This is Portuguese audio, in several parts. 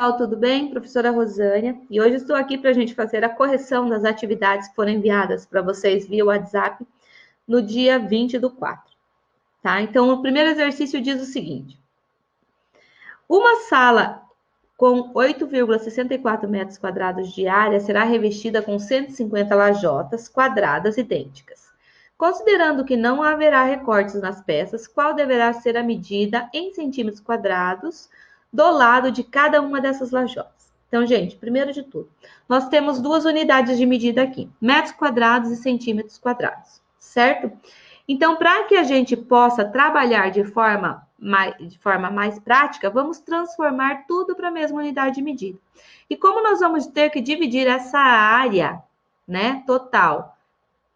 Pessoal, tudo bem? Professora Rosânia. E hoje estou aqui para a gente fazer a correção das atividades que foram enviadas para vocês via WhatsApp no dia 20/4. Tá? Então, o primeiro exercício diz o seguinte. Uma sala com 8,64 metros quadrados de área será revestida com 150 lajotas quadradas idênticas. Considerando que não haverá recortes nas peças, qual deverá ser a medida em centímetros quadrados do lado de cada uma dessas lajotas? Então, gente, primeiro de tudo, nós temos duas unidades de medida aqui, metros quadrados e centímetros quadrados, certo? Então, para que a gente possa trabalhar de forma mais prática, vamos transformar tudo para a mesma unidade de medida. E como nós vamos ter que dividir essa área, né, total,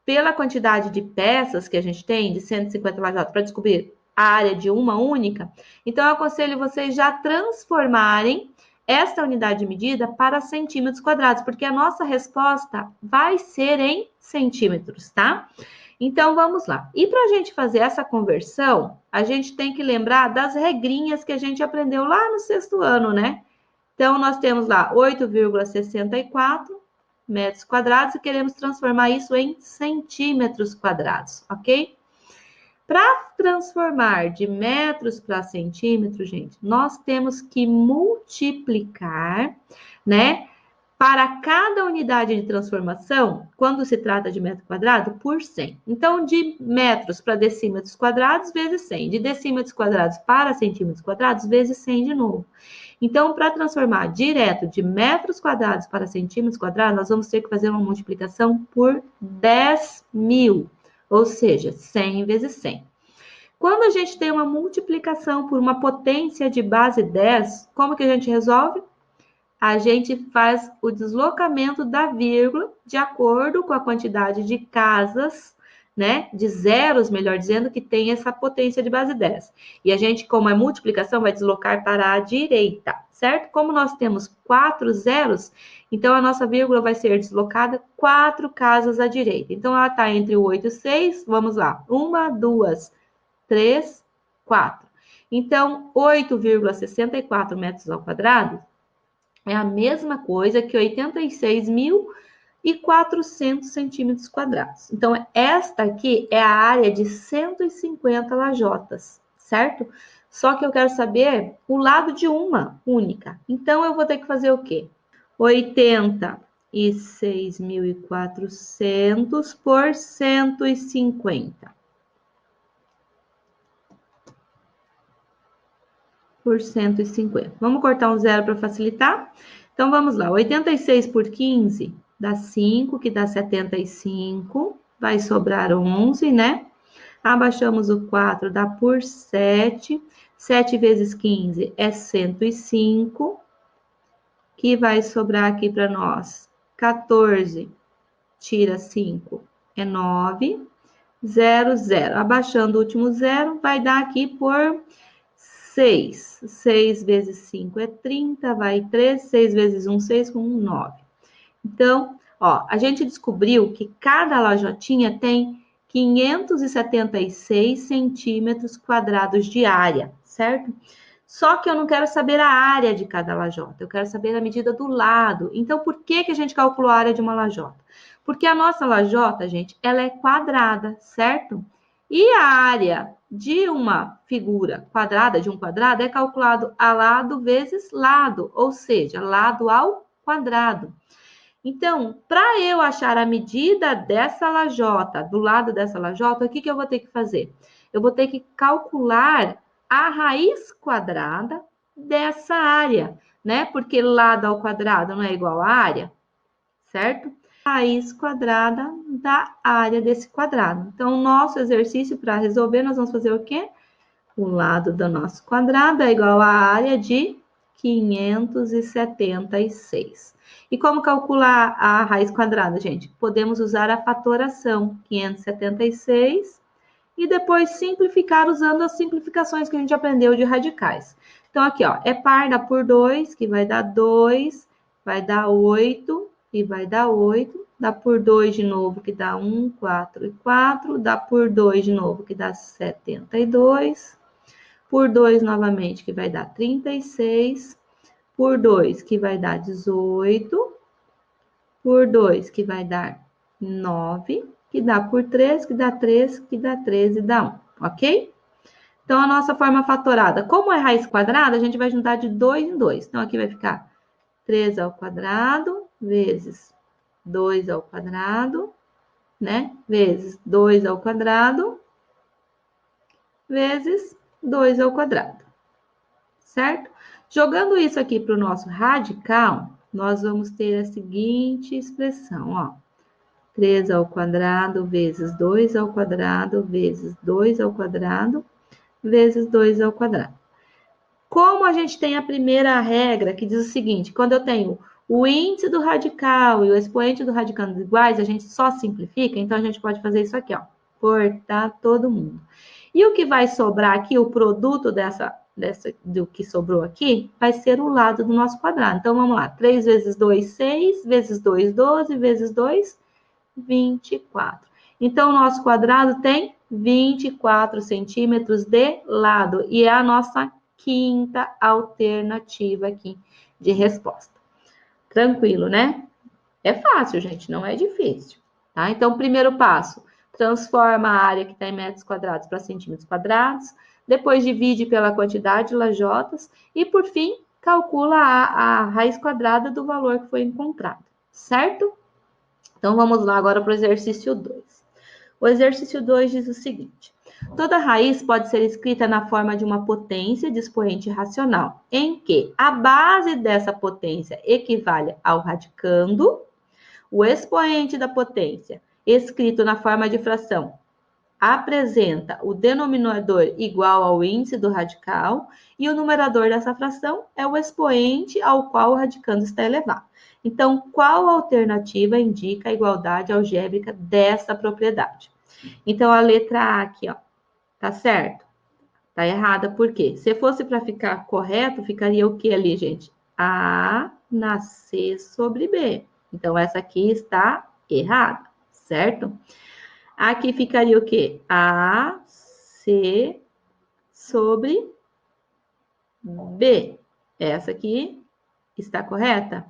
pela quantidade de peças que a gente tem, de 150 lajotas, para descobrir a área de uma única, então eu aconselho vocês já transformarem esta unidade de medida para centímetros quadrados, porque a nossa resposta vai ser em centímetros, tá? Então, vamos lá. E para a gente fazer essa conversão, a gente tem que lembrar das regrinhas que a gente aprendeu lá no sexto ano, né? Então, nós temos lá 8,64 metros quadrados e queremos transformar isso em centímetros quadrados, ok? Para transformar de metros para centímetros, gente, nós temos que multiplicar, né? Para cada unidade de transformação, quando se trata de metro quadrado, por 100. Então, de metros para decímetros quadrados, vezes 100. De decímetros quadrados para centímetros quadrados, vezes 100 de novo. Então, para transformar direto de metros quadrados para centímetros quadrados, nós vamos ter que fazer uma multiplicação por 10.000, ou seja, 100 vezes 100. Quando a gente tem uma multiplicação por uma potência de base 10, como que a gente resolve? A gente faz o deslocamento da vírgula de acordo com a quantidade de casas, né? De zeros, melhor dizendo, que tem essa potência de base 10. E a gente, como é multiplicação, vai deslocar para a direita, certo? Como nós temos 4 zeros, então a nossa vírgula vai ser deslocada 4 casas à direita. Então, ela está entre o 8 e 6, vamos lá. 1, 2, 3, 4. Então, 8,64 metros ao quadrado é a mesma coisa que 86.400 centímetros quadrados. Então, esta aqui é a área de 150 lajotas, certo? Só que eu quero saber o lado de uma única. Então, eu vou ter que fazer o quê? 86.400 por 150. Por 150. Vamos cortar um zero para facilitar? Então, vamos lá. 86 por 15 dá 5, que dá 75. Vai sobrar 11, né? Abaixamos o 4, dá por 7. 7 vezes 15 é 105. Que vai sobrar aqui para nós? 14 tira 5 é 9. 0, 0. Abaixando o último zero, vai dar aqui por 6. 6 vezes 5 é 30, vai 3. 6 vezes 1, 6, com 1, 9. Então, ó, a gente descobriu que cada lajotinha tem 576 centímetros quadrados de área, certo? Só que eu não quero saber a área de cada lajota, eu quero saber a medida do lado. Então, por que a gente calculou a área de uma lajota? Porque a nossa lajota, gente, ela é quadrada, certo? E a área de uma figura quadrada, de um quadrado, é calculado a lado vezes lado, ou seja, lado ao quadrado. Então, para eu achar a medida dessa lajota, do lado dessa lajota, o que eu vou ter que fazer? Eu vou ter que calcular a raiz quadrada dessa área, né? Porque lado ao quadrado não é igual a área, certo? Raiz quadrada da área desse quadrado. Então, o nosso exercício para resolver, nós vamos fazer o quê? O lado do nosso quadrado é igual à área de 576. E como calcular a raiz quadrada, gente? Podemos usar a fatoração, 576, e depois simplificar usando as simplificações que a gente aprendeu de radicais. Então, aqui, ó, é par, dá por 2, que vai dar 2, vai dar 8, e vai dar 8, dá por 2 de novo, que dá 1, 4 e 4, dá por 2 de novo, que dá 72, por 2 novamente, que vai dar 36, por 2, que vai dar 18, por 2, que vai dar 9, que dá por 3, que dá 3, que dá 13, dá 1, ok? Então, a nossa forma fatorada, como é raiz quadrada, a gente vai juntar de 2 em 2. Então, aqui vai ficar 3 ao quadrado vezes 2 ao quadrado, né? Vezes 2 ao quadrado, vezes 2 ao quadrado, certo? Jogando isso aqui para o nosso radical, nós vamos ter a seguinte expressão, ó. 3 ao quadrado vezes 2 ao quadrado vezes 2 ao quadrado vezes 2 ao quadrado. Como a gente tem a primeira regra que diz o seguinte, quando eu tenho o índice do radical e o expoente do radicando iguais, a gente só simplifica, então a gente pode fazer isso aqui, ó, cortar todo mundo. E o que vai sobrar aqui, o produto do que sobrou aqui, vai ser o lado do nosso quadrado. Então, vamos lá, 3 vezes 2, 6, vezes 2, 12, vezes 2, 24. Então, o nosso quadrado tem 24 centímetros de lado, e é a nossa quinta alternativa aqui de resposta. Tranquilo, né? É fácil, gente, não é difícil, tá? Então, primeiro passo, transforma a área que está em metros quadrados para centímetros quadrados, depois divide pela quantidade de lajotas e, por fim, calcula a raiz quadrada do valor que foi encontrado, certo? Então, vamos lá agora para o exercício 2. O exercício 2 diz o seguinte: toda raiz pode ser escrita na forma de uma potência de expoente racional, em que a base dessa potência equivale ao radicando, o expoente da potência, escrito na forma de fração, apresenta o denominador igual ao índice do radical e o numerador dessa fração é o expoente ao qual o radicando está elevado. Então, qual alternativa indica a igualdade algébrica dessa propriedade? Então, a letra A aqui, ó, tá certo? Tá errada, por quê? Se fosse para ficar correto, ficaria o que ali, gente? A na C sobre B. Então, essa aqui está errada, certo? Aqui ficaria o quê? A, C sobre B. Essa aqui está correta?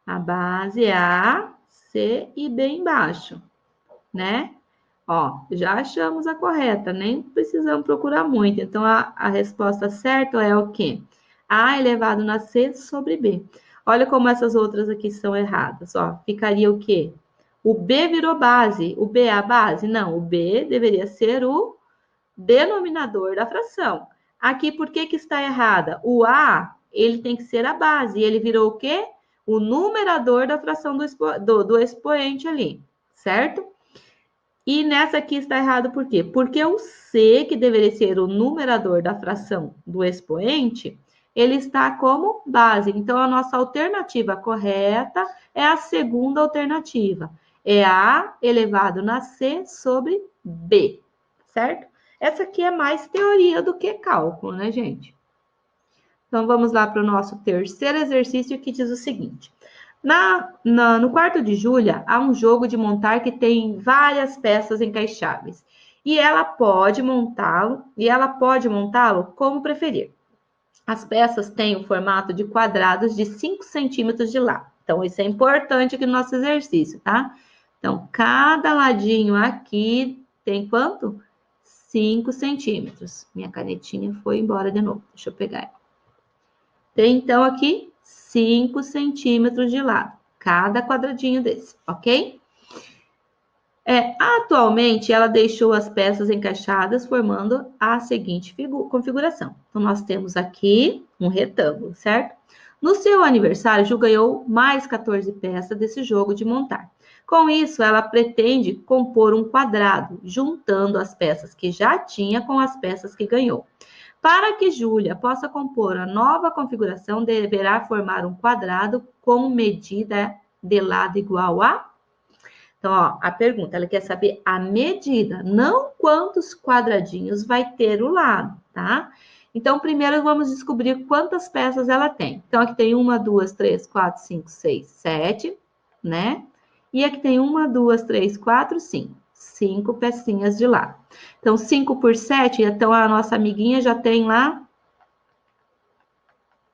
A base é A, C e B embaixo, né? Ó, já achamos a correta, nem precisamos procurar muito. Então, a resposta certa é o quê? A elevado na C sobre B. Olha como essas outras aqui são erradas, ó. Ficaria o quê? O B virou base. O B é a base? Não, o B deveria ser o denominador da fração. Aqui, por que que está errada? O A, ele tem que ser a base. E ele virou o quê? O numerador da fração do expoente ali, certo? E nessa aqui está errado por quê? Porque o C, que deveria ser o numerador da fração do expoente, ele está como base. Então, a nossa alternativa correta é a segunda alternativa. É A elevado na C sobre B, certo? Essa aqui é mais teoria do que cálculo, né, gente? Então, vamos lá para o nosso terceiro exercício, que diz o seguinte. No quarto de Júlia, há um jogo de montar que tem várias peças encaixáveis. E ela pode montá-lo como preferir. As peças têm o formato de quadrados de 5 centímetros de lado. Então, isso é importante aqui no nosso exercício, tá? Então, cada ladinho aqui tem quanto? 5 centímetros. Minha canetinha foi embora de novo. Deixa eu pegar ela. Tem, então, aqui 5 centímetros de lado, cada quadradinho desse, ok? Atualmente, ela deixou as peças encaixadas, formando a seguinte configuração. Então, nós temos aqui um retângulo, certo? No seu aniversário, Ju ganhou mais 14 peças desse jogo de montar. Com isso, ela pretende compor um quadrado, juntando as peças que já tinha com as peças que ganhou. Para que Júlia possa compor a nova configuração, deverá formar um quadrado com medida de lado igual a... Então, ó, a pergunta, ela quer saber a medida, não quantos quadradinhos vai ter o lado, tá? Então, primeiro vamos descobrir quantas peças ela tem. Então, aqui tem 1, 2, 3, 4, 5, 6, 7, né? E aqui tem 1, 2, 3, 4, 5. 5 pecinhas de lado. Então, 5 por 7, então a nossa amiguinha já tem lá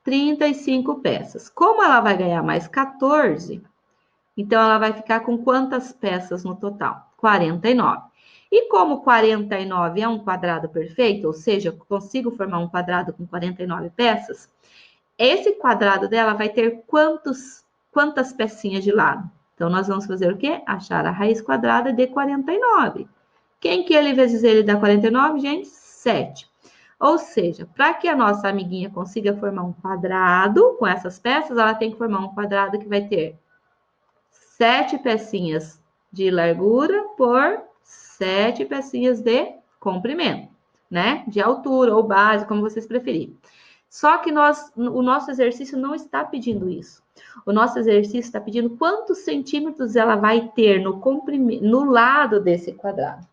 35 peças. Como ela vai ganhar mais 14, então ela vai ficar com quantas peças no total? 49. E como 49 é um quadrado perfeito, ou seja, eu consigo formar um quadrado com 49 peças, esse quadrado dela vai ter quantas pecinhas de lado? Então, nós vamos fazer o quê? Achar a raiz quadrada de 49. Quem que ele vezes ele dá 49, gente? 7. Ou seja, para que a nossa amiguinha consiga formar um quadrado com essas peças, ela tem que formar um quadrado que vai ter 7 pecinhas de largura por 7 pecinhas de comprimento, né? De altura ou base, como vocês preferirem. Só que o nosso exercício não está pedindo isso. O nosso exercício está pedindo quantos centímetros ela vai ter no lado desse quadrado.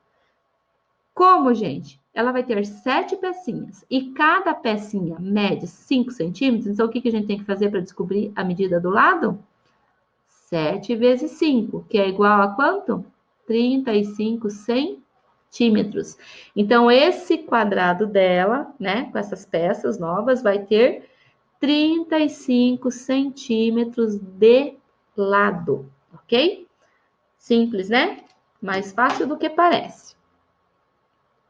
Como, gente? Ela vai ter 7 pecinhas e cada pecinha mede 5 centímetros. Então, o que a gente tem que fazer para descobrir a medida do lado? 7 vezes 5, que é igual a quanto? 35 centímetros. Então, esse quadrado dela, né, com essas peças novas, vai ter 35 centímetros de lado, ok? Simples, né? Mais fácil do que parece.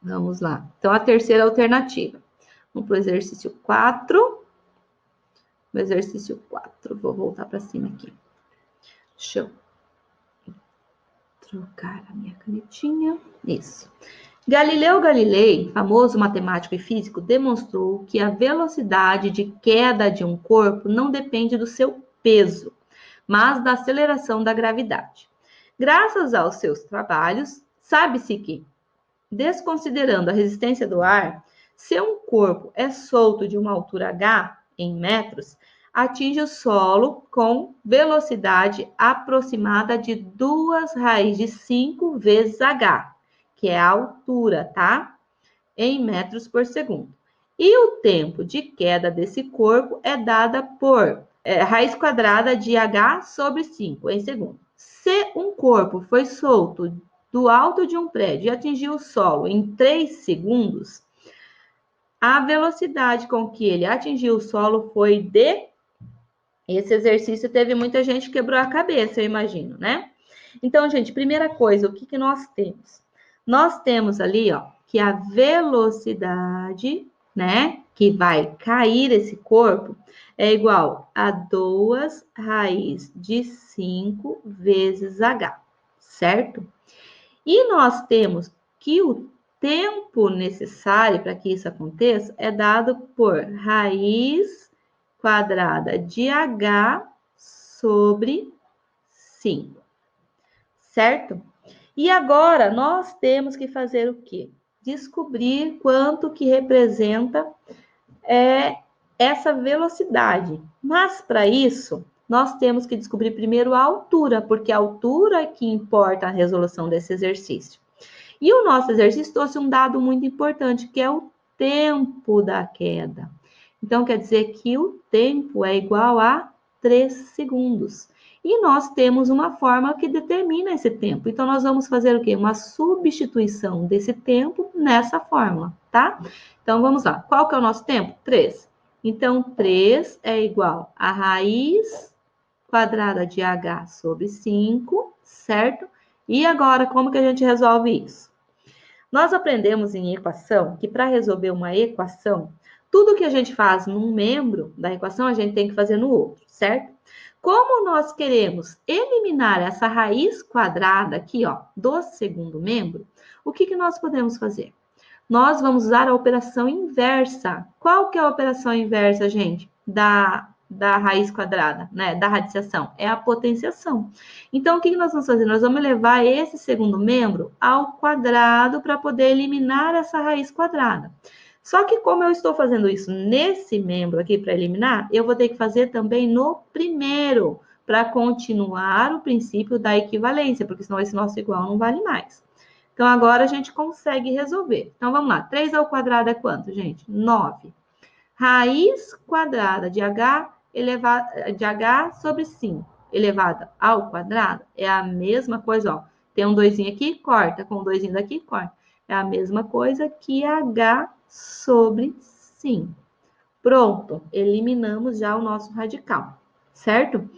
Vamos lá. Então, a terceira alternativa. Vamos para o exercício 4. O exercício 4. Vou voltar para cima aqui. Deixa eu trocar a minha canetinha. Isso. Galileu Galilei, famoso matemático e físico, demonstrou que a velocidade de queda de um corpo não depende do seu peso, mas da aceleração da gravidade. Graças aos seus trabalhos, sabe-se que, desconsiderando a resistência do ar, se um corpo é solto de uma altura h em metros, atinge o solo com velocidade aproximada de 2 raízes de 5 vezes h, que é a altura, tá? Em metros por segundo. E o tempo de queda desse corpo é dada por raiz quadrada de h sobre 5 em segundo. Se um corpo foi solto do alto de um prédio e atingiu o solo em 3 segundos, a velocidade com que ele atingiu o solo foi de... Esse exercício teve muita gente que quebrou a cabeça, eu imagino, né? Então, gente, primeira coisa, o que nós temos? Nós temos ali, ó, que a velocidade, né, que vai cair esse corpo, é igual a 2 raiz de 5 vezes h, certo? E nós temos que o tempo necessário para que isso aconteça é dado por raiz quadrada de h sobre 5, certo? E agora nós temos que fazer o quê? Descobrir quanto que representa essa velocidade. Mas para isso, nós temos que descobrir primeiro a altura, porque a altura é que importa a resolução desse exercício. E o nosso exercício trouxe um dado muito importante, que é o tempo da queda. Então, quer dizer que o tempo é igual a 3 segundos. E nós temos uma fórmula que determina esse tempo. Então, nós vamos fazer o quê? Uma substituição desse tempo nessa fórmula, tá? Então, vamos lá. Qual que é o nosso tempo? 3. Então, 3 é igual a raiz quadrada de h sobre 5, certo? E agora, como que a gente resolve isso? Nós aprendemos em equação que para resolver uma equação, tudo que a gente faz num membro da equação, a gente tem que fazer no outro, certo? Como nós queremos eliminar essa raiz quadrada aqui, ó, do segundo membro, o que nós podemos fazer? Nós vamos usar a operação inversa. Qual que é a operação inversa, gente? Da raiz quadrada, né? Da radiciação. É a potenciação. Então, o que nós vamos fazer? Nós vamos levar esse segundo membro ao quadrado para poder eliminar essa raiz quadrada. Só que como eu estou fazendo isso nesse membro aqui para eliminar, eu vou ter que fazer também no primeiro, para continuar o princípio da equivalência, porque senão esse nosso igual não vale mais. Então, agora a gente consegue resolver. Então, vamos lá. 3 ao quadrado é quanto, gente? 9. Raiz quadrada de h sobre 5 elevada ao quadrado é a mesma coisa, ó. Tem um 2 aqui, corta. Com um 2 daqui, corta. É a mesma coisa que h sobre 5. Pronto, eliminamos já o nosso radical, certo?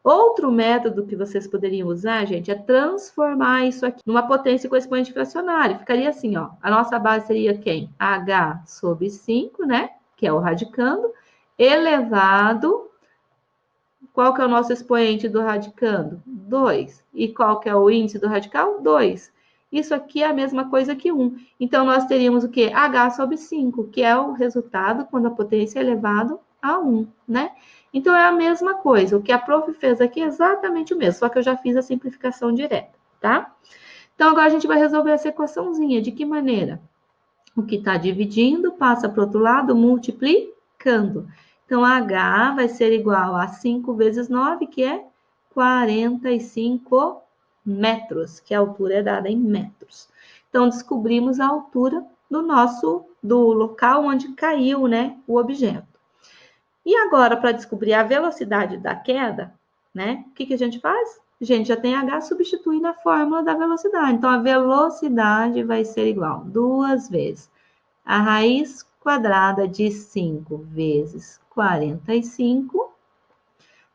Outro método que vocês poderiam usar, gente, é transformar isso aqui numa potência com expoente fracionário. Ficaria assim, ó. A nossa base seria quem? H sobre 5, né? Que é o radicando, elevado. Qual que é o nosso expoente do radicando? 2. E qual que é o índice do radical? 2. Isso aqui é a mesma coisa que 1. Então, nós teríamos o quê? H sobre 5, que é o resultado quando a potência é elevado a 1, né? Então, é a mesma coisa. O que a prof fez aqui é exatamente o mesmo, só que eu já fiz a simplificação direta, tá? Então, agora a gente vai resolver essa equaçãozinha. De que maneira? O que está dividindo passa para o outro lado multiplicando. Então, H vai ser igual a 5 vezes 9, que é 45 metros, que a altura é dada em metros. Então, descobrimos a altura do local onde caiu, né, o objeto. E agora, para descobrir a velocidade da queda, né, o que a gente faz? A gente já tem H, substituir na fórmula da velocidade. Então, a velocidade vai ser igual 2 vezes a raiz quadrada de 5 vezes 45.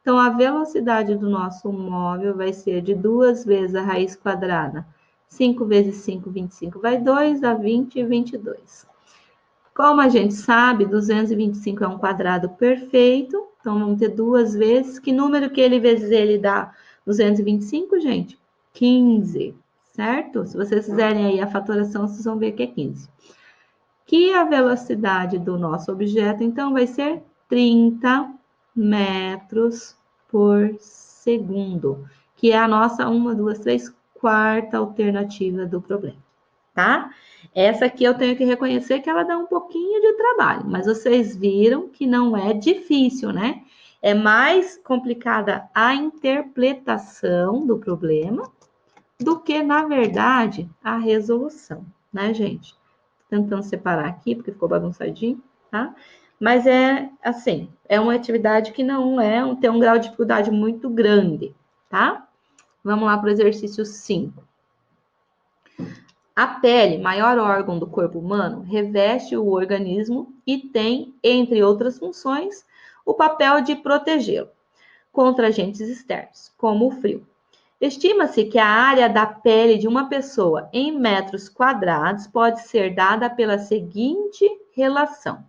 Então, a velocidade do nosso móvel vai ser de 2 vezes a raiz quadrada. 5 vezes 5, 25, vai 2, dá 20, 22. Como a gente sabe, 225 é um quadrado perfeito. Então, vamos ter 2 vezes. Que número que ele vezes ele dá 225, gente? 15, certo? Se vocês fizerem aí a fatoração, vocês vão ver que é 15. Que a velocidade do nosso objeto, então, vai ser 30 metros por segundo, que é a nossa 1, 2, 3, quarta alternativa do problema, tá? Essa aqui eu tenho que reconhecer que ela dá um pouquinho de trabalho, mas vocês viram que não é difícil, né? É mais complicada a interpretação do problema do que, na verdade, a resolução, né, gente? Tentando separar aqui, porque ficou bagunçadinho, tá? Mas é assim, é uma atividade que não tem um grau de dificuldade muito grande, tá? Vamos lá para o exercício 5. A pele, maior órgão do corpo humano, reveste o organismo e tem, entre outras funções, o papel de protegê-lo contra agentes externos, como o frio. Estima-se que a área da pele de uma pessoa em metros quadrados pode ser dada pela seguinte relação.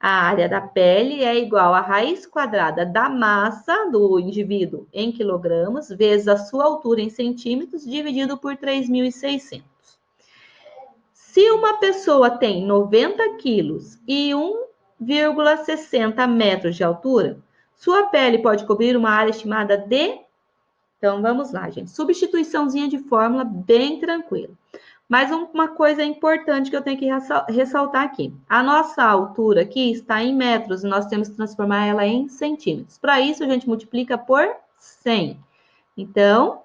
A área da pele é igual à raiz quadrada da massa do indivíduo em quilogramas, vezes a sua altura em centímetros, dividido por 3.600. Se uma pessoa tem 90 quilos e 1,60 metros de altura, sua pele pode cobrir uma área estimada de... Então, vamos lá, gente. Substituiçãozinha de fórmula bem tranquila. Mas uma coisa importante que eu tenho que ressaltar aqui. A nossa altura aqui está em metros e nós temos que transformar ela em centímetros. Para isso, a gente multiplica por 100. Então,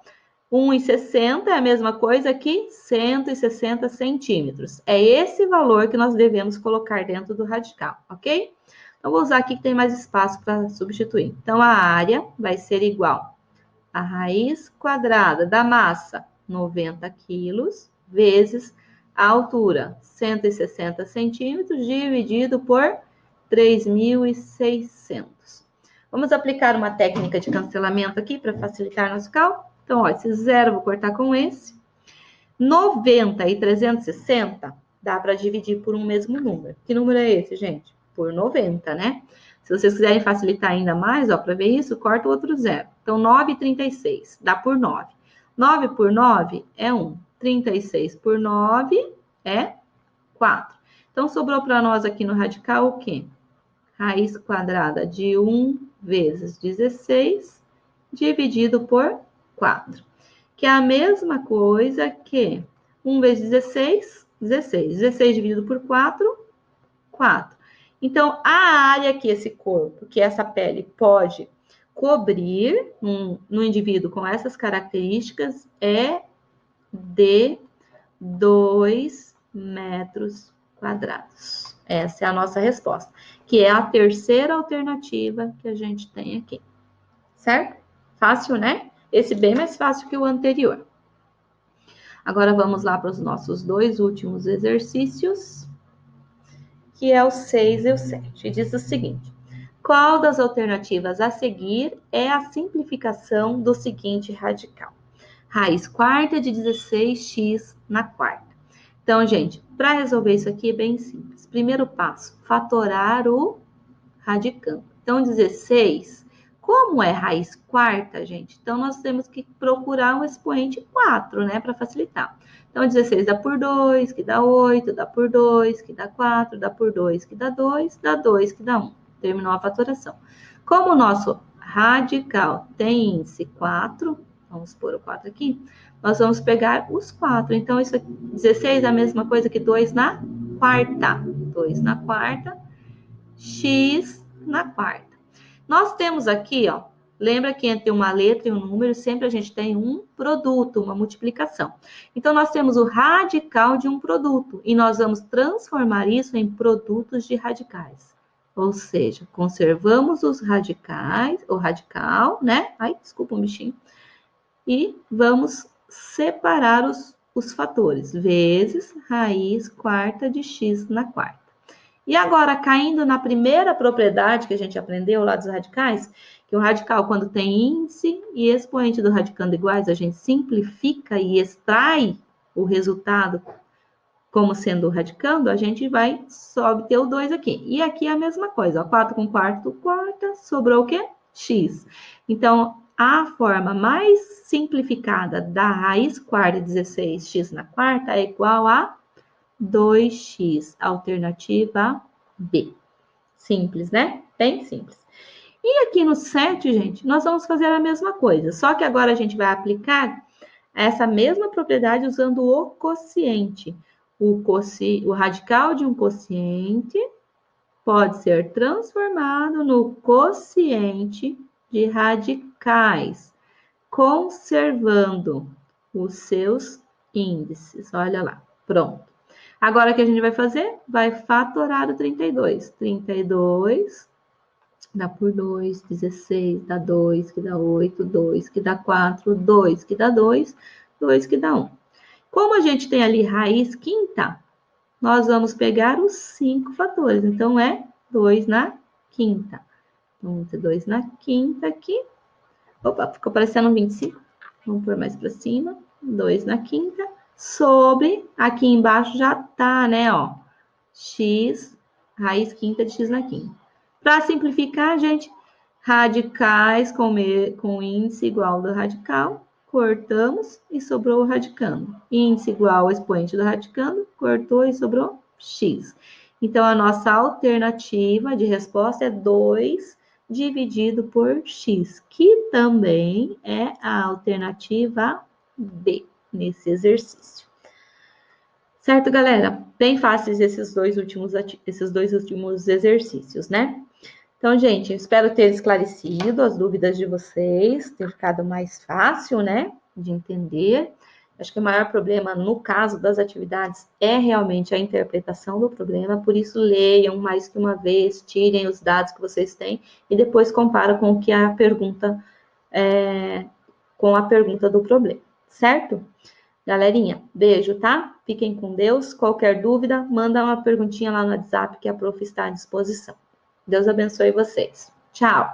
1,60 é a mesma coisa que 160 centímetros. É esse valor que nós devemos colocar dentro do radical, ok? Então, vou usar aqui que tem mais espaço para substituir. Então, a área vai ser igual a raiz quadrada da massa, 90 quilos, vezes a altura, 160 centímetros, dividido por 3.600. Vamos aplicar uma técnica de cancelamento aqui para facilitar nosso cálculo. Então, ó, esse zero vou cortar com esse. 90 e 360 dá para dividir por um mesmo número. Que número é esse, gente? Por 90, né? Se vocês quiserem facilitar ainda mais, ó, para ver isso, corta o outro zero. Então, 9 e 36 dá por 9. 9 por 9 é 1. 36 por 9 é 4. Então, sobrou para nós aqui no radical o quê? Raiz quadrada de 1 vezes 16 dividido por 4. Que é a mesma coisa que 1 vezes 16, 16. 16 dividido por 4, 4. Então, a área que esse corpo, que essa pele pode cobrir no indivíduo com essas características é de 2 metros quadrados. Essa é a nossa resposta, que é a terceira alternativa que a gente tem aqui. Certo? Fácil, né? Esse bem mais fácil que o anterior. Agora, vamos lá para os nossos dois últimos exercícios, que é o 6 e o 7. E diz o seguinte: qual das alternativas a seguir é a simplificação do seguinte radical? Raiz quarta de 16x na quarta. Então, gente, para resolver isso aqui é bem simples. Primeiro passo, fatorar o radicando. Então, 16, como é raiz quarta, gente? Então, nós temos que procurar um expoente 4, né? Para facilitar. Então, 16 dá por 2, que dá 8, dá por 2, que dá 4, dá por 2, que dá 2, dá 2, que dá 1. Terminou a fatoração. Como o nosso radical tem índice 4, vamos pôr o 4 aqui, nós vamos pegar os 4. Então, isso aqui, 16 é a mesma coisa que 2 na quarta. 2 na quarta, x na quarta. Nós temos aqui, ó, lembra que entre uma letra e um número, sempre a gente tem um produto, uma multiplicação. Então, nós temos o radical de um produto, e nós vamos transformar isso em produtos de radicais. Ou seja, conservamos os radicais, o radical, né? Ai, desculpa um bichinho. E vamos separar os fatores, vezes raiz quarta de x na quarta. E agora, caindo na primeira propriedade que a gente aprendeu lá dos radicais, que o radical, quando tem índice e expoente do radicando iguais, a gente simplifica e extrai o resultado como sendo o radicando, a gente vai só obter o 2 aqui. E aqui é a mesma coisa, ó, 4 com quarto, quarta, sobrou o quê? X. Então, a forma mais simplificada da raiz quarta de 16x na quarta é igual a 2x, alternativa B. Simples, né? Bem simples. E aqui no 7, gente, nós vamos fazer a mesma coisa, só que agora a gente vai aplicar essa mesma propriedade usando o quociente. O radical de um quociente pode ser transformado no quociente de radicais, conservando os seus índices. Olha lá, pronto. Agora, o que a gente vai fazer? Vai fatorar o 32. 32 dá por 2, 16, dá 2, que dá 8, 2, que dá 4, 2, que dá 2, 2, que dá 1. Como a gente tem ali raiz quinta, nós vamos pegar os 5 fatores. Então, é 2 na quinta. Então, vamos ter 2 na quinta aqui. Opa, ficou parecendo um 25. Vamos pôr mais para cima. 2 na quinta. Sobre, aqui embaixo já tá, né, ó, x, raiz quinta de x na quinta. Para simplificar, gente, radicais com índice igual ao do radical, cortamos e sobrou o radicando. Índice igual ao expoente do radicando, cortou e sobrou x. Então, a nossa alternativa de resposta é 2 dividido por x, que também é a alternativa B nesse exercício. Certo, galera? Bem fáceis esses dois últimos exercícios, né? Então, gente, eu espero ter esclarecido as dúvidas de vocês, ter ficado mais fácil, né, de entender. Acho que o maior problema, no caso das atividades, é realmente a interpretação do problema, por isso leiam mais que uma vez, tirem os dados que vocês têm e depois comparam com o que a pergunta, com a pergunta do problema, certo? Galerinha, beijo, tá? Fiquem com Deus. Qualquer dúvida, manda uma perguntinha lá no WhatsApp que a prof está à disposição. Deus abençoe vocês. Tchau!